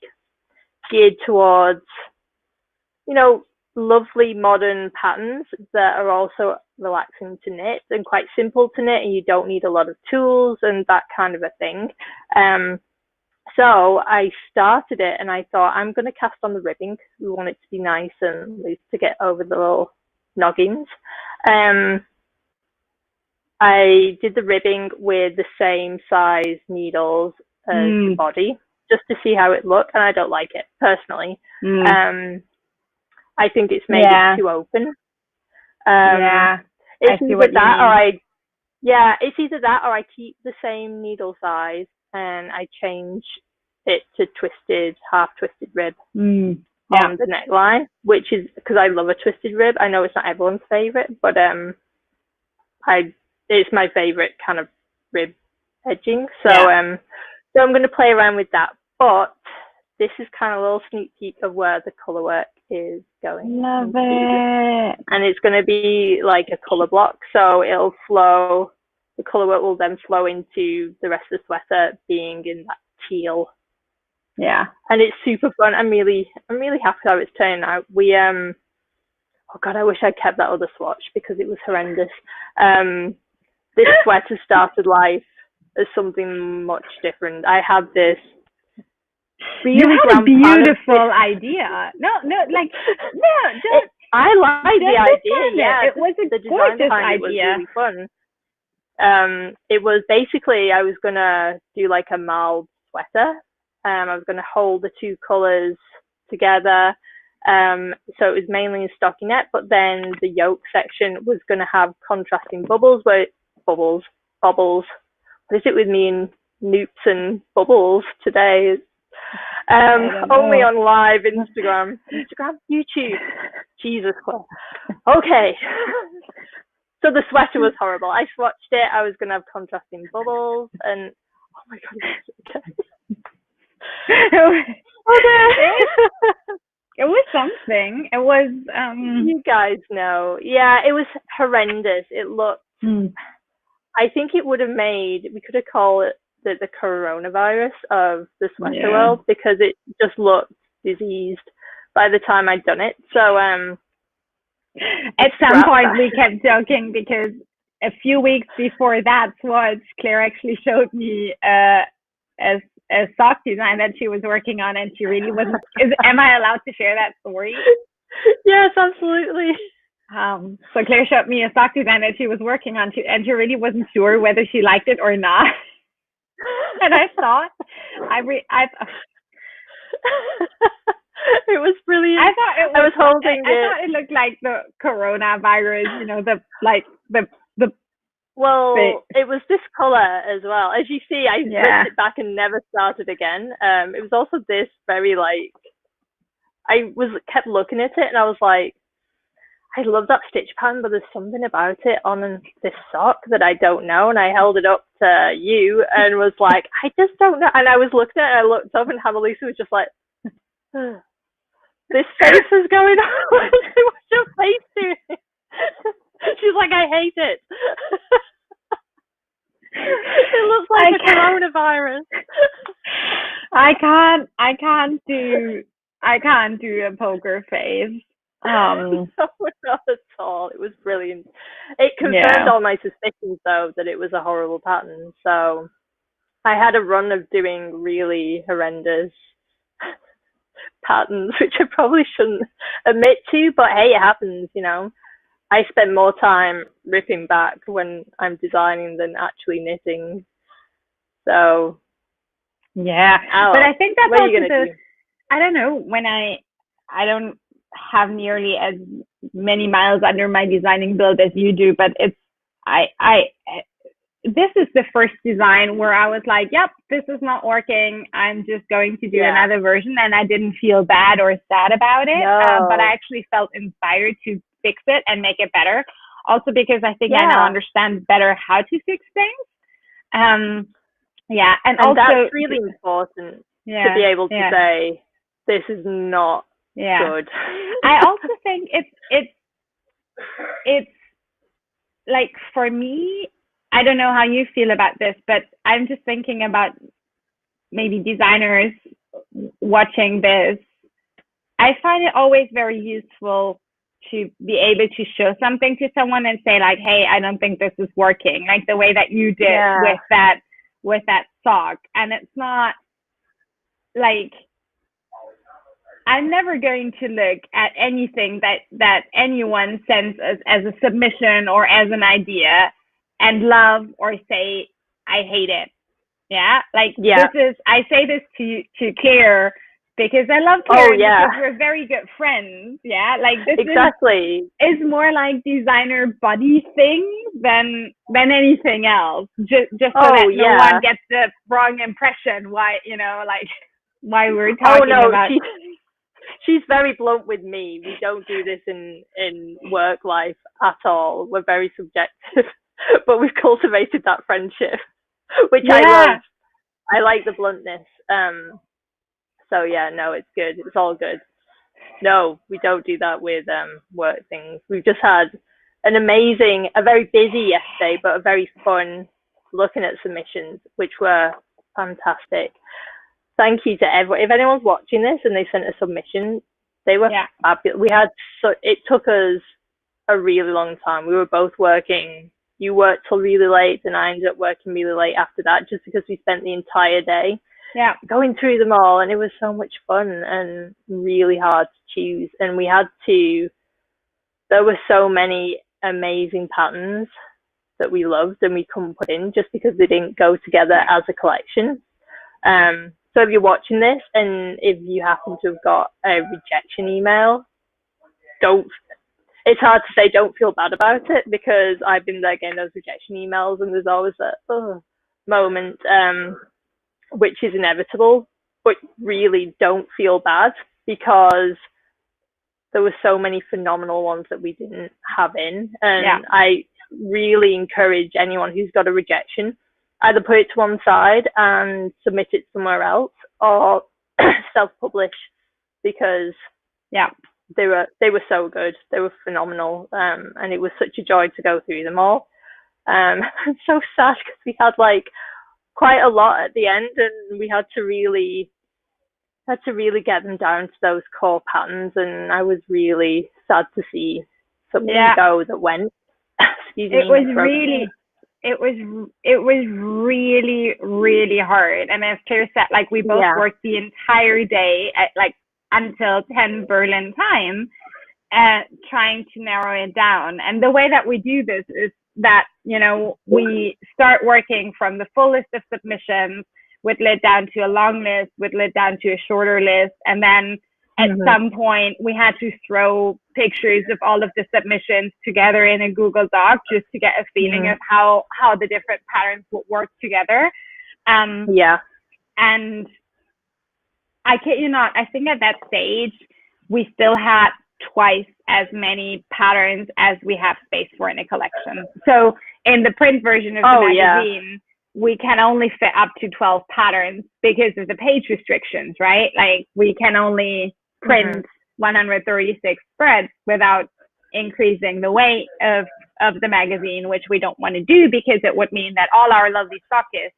geared towards, lovely modern patterns that are also relaxing to knit and quite simple to knit, and you don't need a lot of tools and that kind of a thing. So I started it and I thought, I'm going to cast on the ribbing. We want it to be nice and loose to get over the little noggins. I did the ribbing with the same size needles as the body, just to see how it looked, and I don't like it personally. I think it's made it too open. It's either that or I keep the same needle size and I change it to half twisted rib on the neckline, which is because I love a twisted rib. I know it's not everyone's favorite, but it's my favorite kind of rib edging. So I'm going to play around with that. But this is kind of a little sneak peek of where the color work is going. Love it. And it's going to be like a color block, so it'll flow. The color work will then flow into the rest of the sweater being in that teal. Yeah. And it's super fun. I'm really happy how it's turning out. We oh god, I wish I kept that other swatch because it was horrendous. This sweater started life as something much different. I had this really a beautiful idea. I like the idea. Yeah, it was a gorgeous idea. It was really fun. It was basically I was gonna do like a mild sweater. I was gonna hold the two colors together. So it was mainly in stockinette, but then the yoke section was gonna have contrasting bubbles. Bubbles. What is it with me and noops and bubbles today? Only on live Instagram, YouTube. Jesus Christ. Okay. So the sweater was horrible. I swatched it. I was going to have contrasting bubbles, and oh my god, it was something. It was. You guys know. Yeah, it was horrendous. It looked. I think it would have made. We could have called it the coronavirus of the sweater world, because it just looked diseased by the time I'd done it. So at some point we kept joking because a few weeks before that swatch, Claire actually showed me a sock design that she was working on, and she really wasn't. Am I allowed to share that story? Yes, absolutely. So Claire showed me a sock design that she was working on, and she really wasn't sure whether she liked it or not. And I thought, it was brilliant. I thought it looked like the coronavirus, Well, it was this color as well. As you see, I ripped it back and never started again. It was also this very I kept looking at it and I was like, I love that stitch pattern, but there's something about it on this sock that I don't know. And I held it up to you and was like, I just don't know. And I was looking at it, and I looked up, and Annalisa was just like, this face is going on. What's your face doing? She's like, I hate it. It looks like a coronavirus. I can't do a poker face. No, not at all. It was brilliant. It confirmed all my suspicions, though, that it was a horrible pattern. So I had a run of doing really horrendous patterns, which I probably shouldn't admit to, but hey, it happens, I spend more time ripping back when I'm designing than actually knitting. So yeah, but I think that's also do? I don't know, when I don't have nearly as many miles under my designing build as you do, but this is the first design where I was like, yep, this is not working. I'm just going to do another version, and I didn't feel bad or sad about it. No. But I actually felt inspired to fix it and make it better. Also because I think I now understand better how to fix things. And also that's really important to be able to say, this is not good. I also think it's like, for me, I don't know how you feel about this, but I'm just thinking about maybe designers watching this. I find it always very useful to be able to show something to someone and say like, hey, I don't think this is working, like the way that you did with that sock. And it's not like, I'm never going to look at anything that anyone sends as a submission or as an idea and love or say I hate it. Yeah, like this is, I say this to Claire because I love Claire because we're very good friends. Yeah, like this is more like designer buddy thing than anything else. Just so that no one gets the wrong impression. Why, you know, like why we're talking about. She's very blunt with me. We don't do this in work life at all. We're very subjective, but we've cultivated that friendship, which I love. I like the bluntness. So yeah, no, it's good. It's all good. No, we don't do that with work things. We've just had a very busy yesterday, but a very fun looking at submissions, which were fantastic. Thank you to everyone. If anyone's watching this and they sent a submission, they were fabulous. It took us a really long time. We were both working. You worked till really late, and I ended up working really late after that, just because we spent the entire day going through them all, and it was so much fun and really hard to choose. And there were so many amazing patterns that we loved and we couldn't put in just because they didn't go together as a collection. So if you're watching this and if you happen to have got a rejection email, it's hard to say don't feel bad about it, because I've been there getting those rejection emails and there's always that moment, which is inevitable, but really don't feel bad, because there were so many phenomenal ones that we didn't have in. And I really encourage anyone who's got a rejection, either put it to one side and submit it somewhere else, or self-publish, because they were so good. They were phenomenal, and it was such a joy to go through them all. It's so sad because we had like quite a lot at the end, and we had to really get them down to those core patterns, and I was really sad to see something go that went. It was really, really hard. And as Claire said, like we both worked the entire day at like until 10 Berlin time, trying to narrow it down. And the way that we do this is that, you know, we start working from the full list of submissions, whittle it down to a long list, whittle it down to a shorter list, and then at some point we had to throw pictures of all of the submissions together in a Google Doc just to get a feeling of how the different patterns would work together. And I kid you not, I think at that stage we still had twice as many patterns as we have space for in a collection. So in the print version of the magazine, we can only fit up to 12 patterns because of the page restrictions, right? Like we can only print 136 spreads without increasing the weight of the magazine, which we don't want to do because it would mean that all our lovely stockists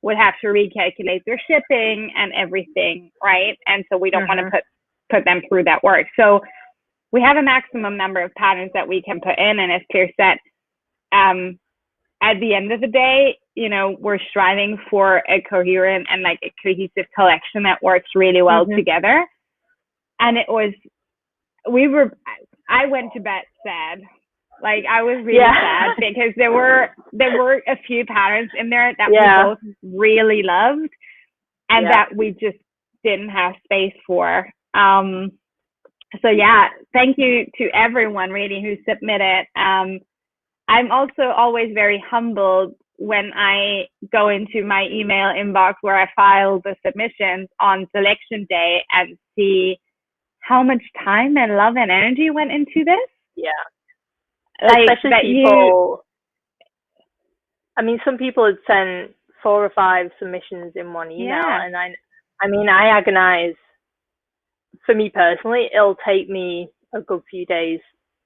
would have to recalculate their shipping and everything, right? And so we don't want to put them through that work. So we have a maximum number of patterns that we can put in, and as Claire said, at the end of the day, you know, we're striving for a coherent and like a cohesive collection that works really well together. And I went to bed sad. Like I was really sad because there were a few patterns in there that we both really loved and that we just didn't have space for. So thank you to everyone really who submitted. I'm also always very humbled when I go into my email inbox where I file the submissions on selection day and see how much time and love and energy went into this. Yeah. Like especially I mean, some people had sent 4 or 5 submissions in one email, and I agonize. For me personally, it'll take me a good few days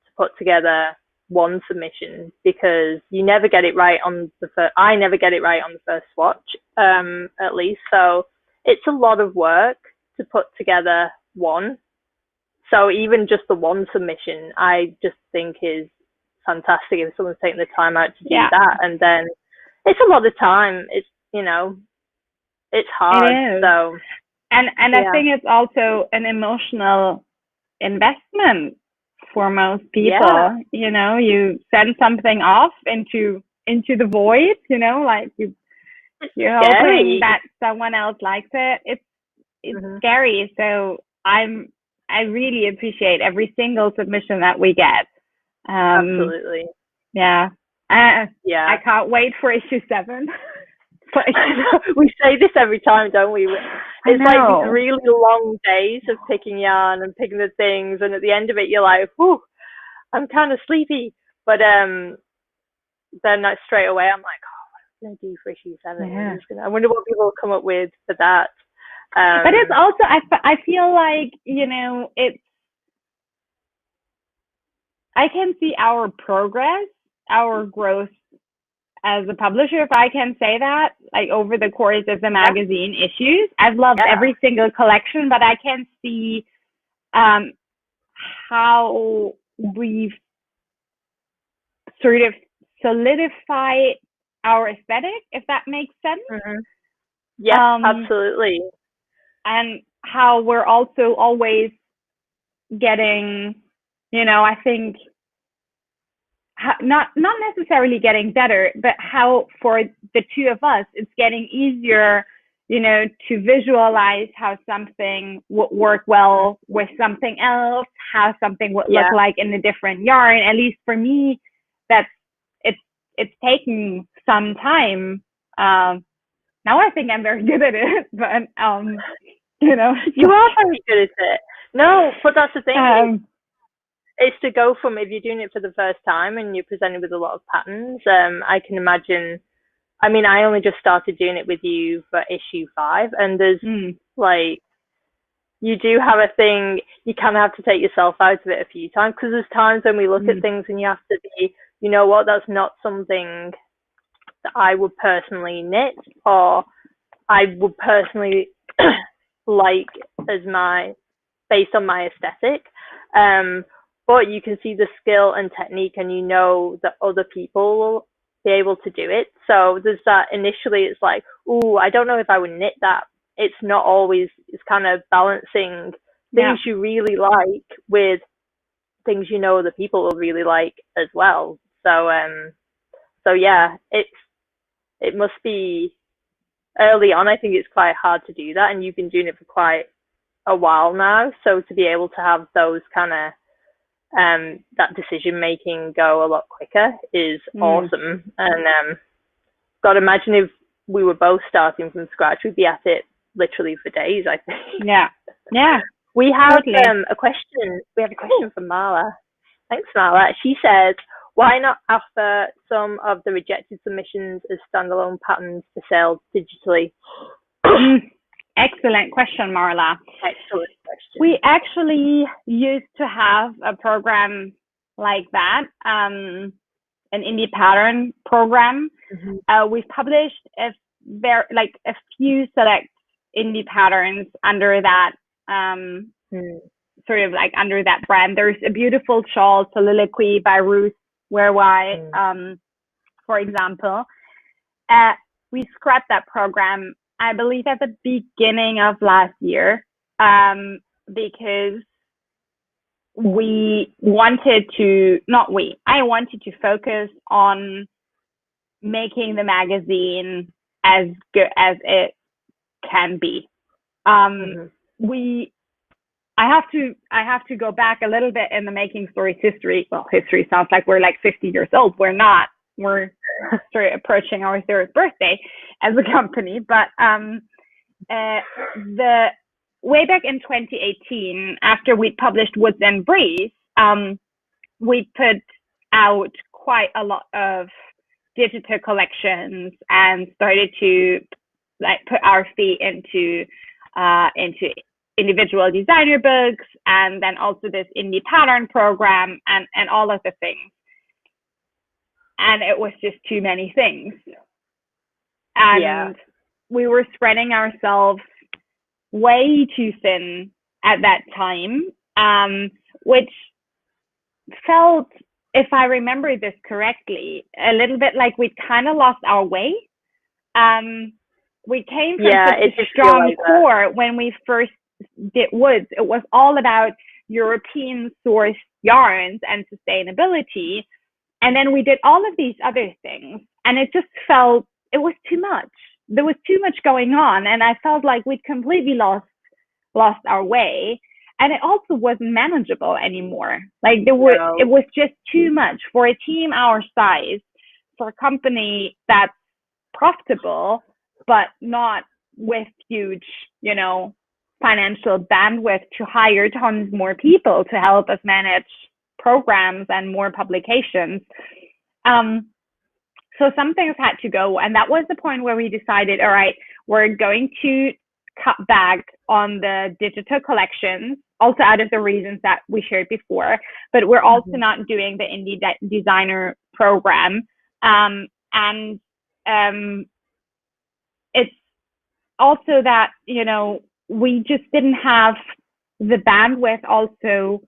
to put together one submission because you never get it right on the first. I never get it right on the first swatch, at least. So it's a lot of work to put together one So even just the one submission, I just think is fantastic if someone's taking the time out to do that. And then it's a lot of time. It's, it's hard. It is. So, and I think it's also an emotional investment for most people. You send something off into the void, like you're hoping that someone else likes it. It's scary. So I really appreciate every single submission that we get. Absolutely. Yeah. I can't wait for issue 7. But we say this every time, don't we? It's like these really long days of picking yarn and picking the things, and at the end of it, you're like, "Whew, I'm kind of sleepy." But then straight away, I'm like, "Oh, what am I gonna do for issue 7? I wonder what people will come up with for that." But it's also, I feel like I can see our progress, our growth as a publisher, if I can say that, like over the course of the magazine issues. I've loved every single collection, but I can see how we've sort of solidified our aesthetic, if that makes sense. Yeah, absolutely. And how we're also always getting, I think, not necessarily getting better, but how for the two of us, it's getting easier, to visualize how something would work well with something else, how something would look like in a different yarn. At least for me, it's taken some time. Now I think I'm very good at it, but you are very good at it. No, but that's the thing. It's to go from, if you're doing it for the first time and you're presented with a lot of patterns, I can imagine, I only just started doing it with you for issue 5, and there's you do have a thing, you kind of have to take yourself out of it a few times, because there's times when we look at things and you have to be, that's not something that I would personally knit, or I would personally like based on my aesthetic. But you can see the skill and technique, and that other people will be able to do it. So there's that initially, it's like, ooh, I don't know if I would knit that. It's not always, it's kind of balancing things you really like with things other people will really like as well. So yeah, it must be early on. I think it's quite hard to do that, and you've been doing it for quite a while now. So to be able to have those kind of that decision making go a lot quicker is awesome. And God, imagine if we were both starting from scratch, we'd be at it literally for days, I think. Yeah. We have a question. We have a question from Marla. Thanks, Marla. She says, why not offer some of the rejected submissions as standalone patterns for sale digitally? Excellent question, Marla. Excellent question. We actually used to have a program like that, an indie pattern program. We've published a few select indie patterns under that sort of like under that brand. There's a beautiful shawl, Soliloquy by Ruth Ware, for example. We scrapped that program, I believe, at the beginning of last year, because I wanted to focus on making the magazine as good as it can be. I have to go back a little bit in the Making Stories history. Well, history sounds like we're like 50 years old. We're not. We're sort of approaching our 3rd birthday as a company. But the way back in 2018, after we published Woods and Breeze, we put out quite a lot of digital collections and started to put our feet into individual designer books, and then also this indie pattern program and all of the things. And it was just too many things. And we were spreading ourselves way too thin at that time. which felt, if I remember this correctly, a little bit like we'd kind of lost our way. We came from such a strong like core when we first did Woods. It was all about European sourced yarns and sustainability. And then we did all of these other things, and it just felt, it was too much. There was too much going on, and I felt like we'd completely lost our way. And it also wasn't manageable anymore. Like it was just too much for a team our size, for a company that's profitable, but not with huge, financial bandwidth to hire tons more people to help us manage programs and more publications. So some things had to go. And that was the point where we decided, all right, we're going to cut back on the digital collections, also out of the reasons that we shared before, but we're also not doing the indie designer program. And it's also that, we just didn't have the bandwidth also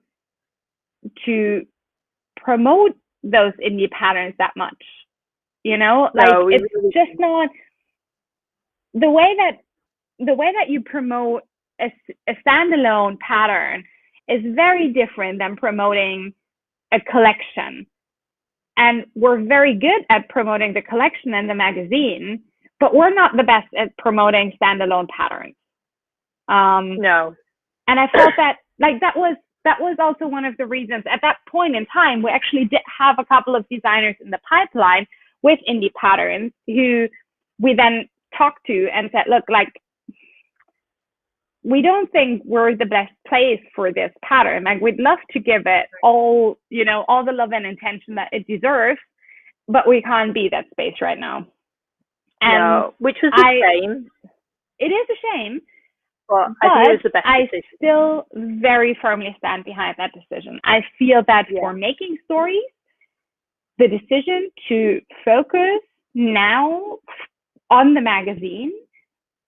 to promote those indie patterns that much, it's really just not the way that you promote a standalone pattern is very different than promoting a collection. And we're very good at promoting the collection and the magazine, but we're not the best at promoting standalone patterns. No. And I felt that that was also one of the reasons at that point in time, we actually did have a couple of designers in the pipeline with indie patterns who we then talked to and said, look, we don't think we're the best place for this pattern. We'd love to give it all the love and attention that it deserves, but we can't be that space right now. And no, which was a shame. It is a shame. But I think it was the best decision. I still very firmly stand behind that decision. I feel that for making stories, the decision to focus now on the magazine,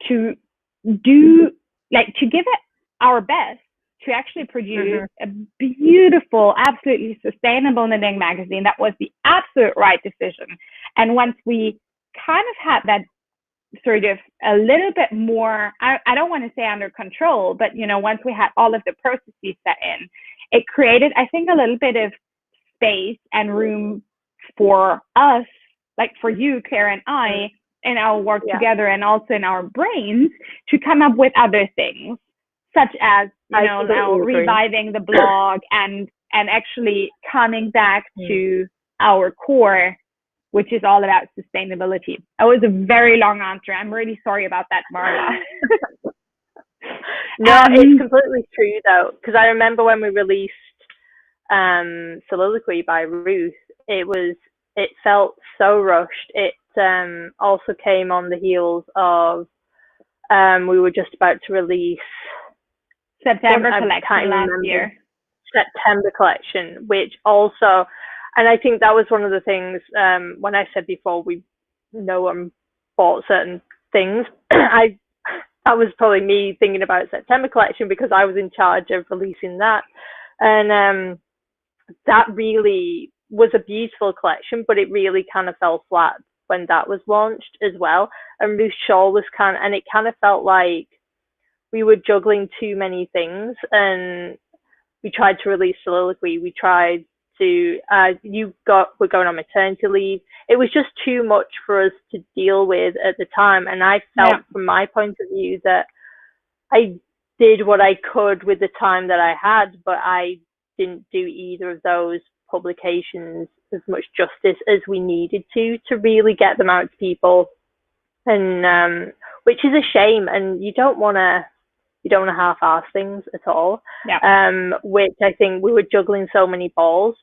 to do, to give it our best, to actually produce a beautiful, absolutely sustainable knitting magazine, that was the absolute right decision. And once we kind of had that sort of a little bit more, I don't want to say under control, but once we had all of the processes set in, it created, I think, a little bit of space and room for us, for you, Claire, and I, in our work together, and also in our brains, to come up with other things, such as now reviving the blog and actually coming back to our core, which is all about sustainability. That was a very long answer. I'm really sorry about that, Marla. No, it's completely true though, because I remember when we released Soliloquy by Ruth, it felt so rushed. It also came on the heels of we were just about to release September collection last year. September collection, which also, and I think that was one of the things when I said before we bought certain things. That was probably me thinking about September collection because I was in charge of releasing that, and that really was a beautiful collection, but it really kind of fell flat when that was launched as well. And Ruth Shaw was and it kind of felt like we were juggling too many things, and we tried to release Soliloquy. We tried to, we're going on maternity leave. It was just too much for us to deal with at the time. And I felt from my point of view that I did what I could with the time that I had, but I didn't do either of those publications as much justice as we needed to really get them out to people. And, which is a shame. And you don't want to half-ass things at all. Which I think we were juggling so many balls.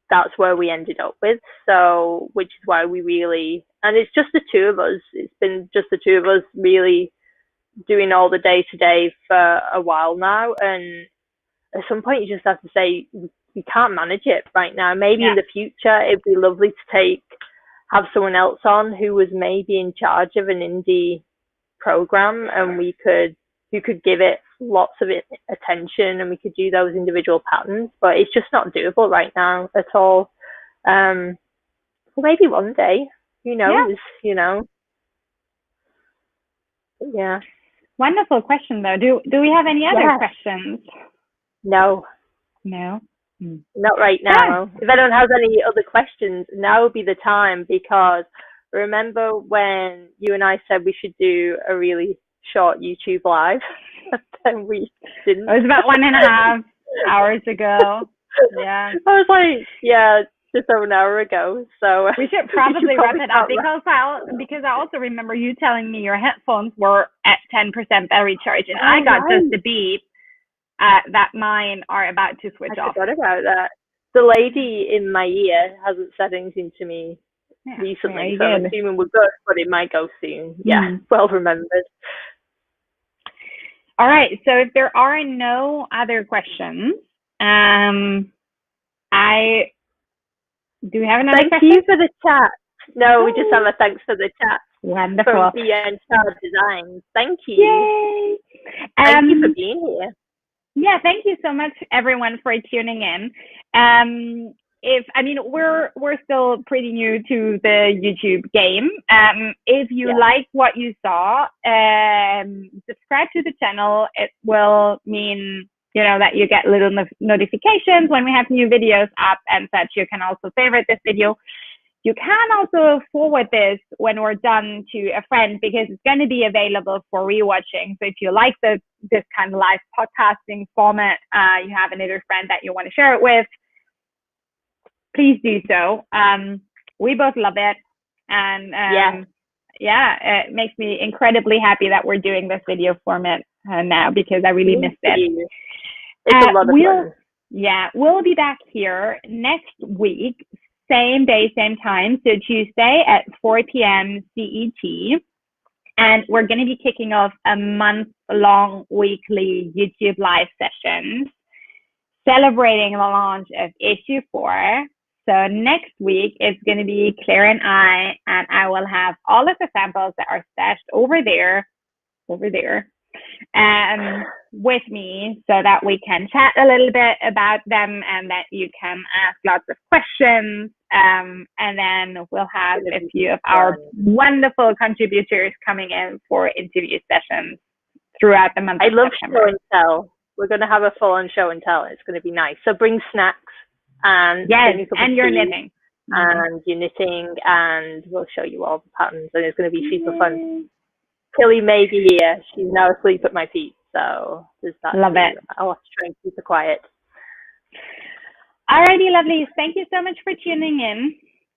That's where we ended up with. So, which is why we really, and it's just the two of us. It's been just the two of us really doing all the day-to-day for a while now. And at some point you just have to say, we can't manage it right now. Maybe in the future, it'd be lovely to have someone else on who was maybe in charge of an indie program, and who could give it lots of attention and we could do those individual patterns, but it's just not doable right now at all. Well, maybe one day, who knows, Yeah. Wonderful question, though. Do we have any other questions? No. No? Not right now. If anyone has any other questions, now would be the time, because remember when you and I said we should do a really short YouTube live? And we didn't. It was about 1.5 hours ago. Yeah. I was like, just over an hour ago. So we should probably wrap it up, because I also remember you telling me your headphones were at 10% battery charge, and I got just a beep that mine are about to switch off. I forgot about that. The lady in my ear hasn't said anything to me recently, so I'm assuming we're good, but it might go soon. Yeah, well remembered. All right, so if there are no other questions, do we have another question? Thank you for the chat. No, we just have a thanks for the chat. Wonderful. From BN Designs. Thank you. Yay! Thank you for being here. Yeah, thank you so much, everyone, for tuning in. We're still pretty new to the YouTube game. If you like what you saw, subscribe to the channel. It will mean that you get little notifications when we have new videos up and such. You can also favorite this video. You can also forward this when we're done to a friend, because it's going to be available for rewatching. So if you like this kind of live podcasting format, you have another friend that you want to share it with, please do so. We both love it. And it makes me incredibly happy that we're doing this video format now, because I really missed it. It's a lot of fun. Yeah, we'll be back here next week, same day, same time. So Tuesday at 4 p.m. CET. And we're going to be kicking off a month-long weekly YouTube live sessions celebrating the launch of issue 4. So next week, it's going to be Claire and I will have all of the samples that are stashed over there, with me, so that we can chat a little bit about them and that you can ask lots of questions. And then we'll have a few of our wonderful contributors coming in for interview sessions throughout the month of September. Show and tell. We're going to have a full-on show and tell. It's going to be nice. So bring snacks and your knitting. And your knitting, and we'll show you all the patterns, and it's going to be super fun. Tilly may be here. She's now asleep at my feet, so there's that. Love it. I'll have to try and keep her quiet. Alrighty, lovelies. Thank you so much for tuning in,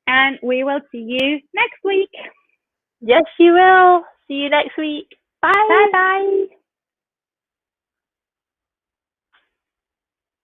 and we will see you next week. Yes, you will. See you next week. Bye. Bye-bye.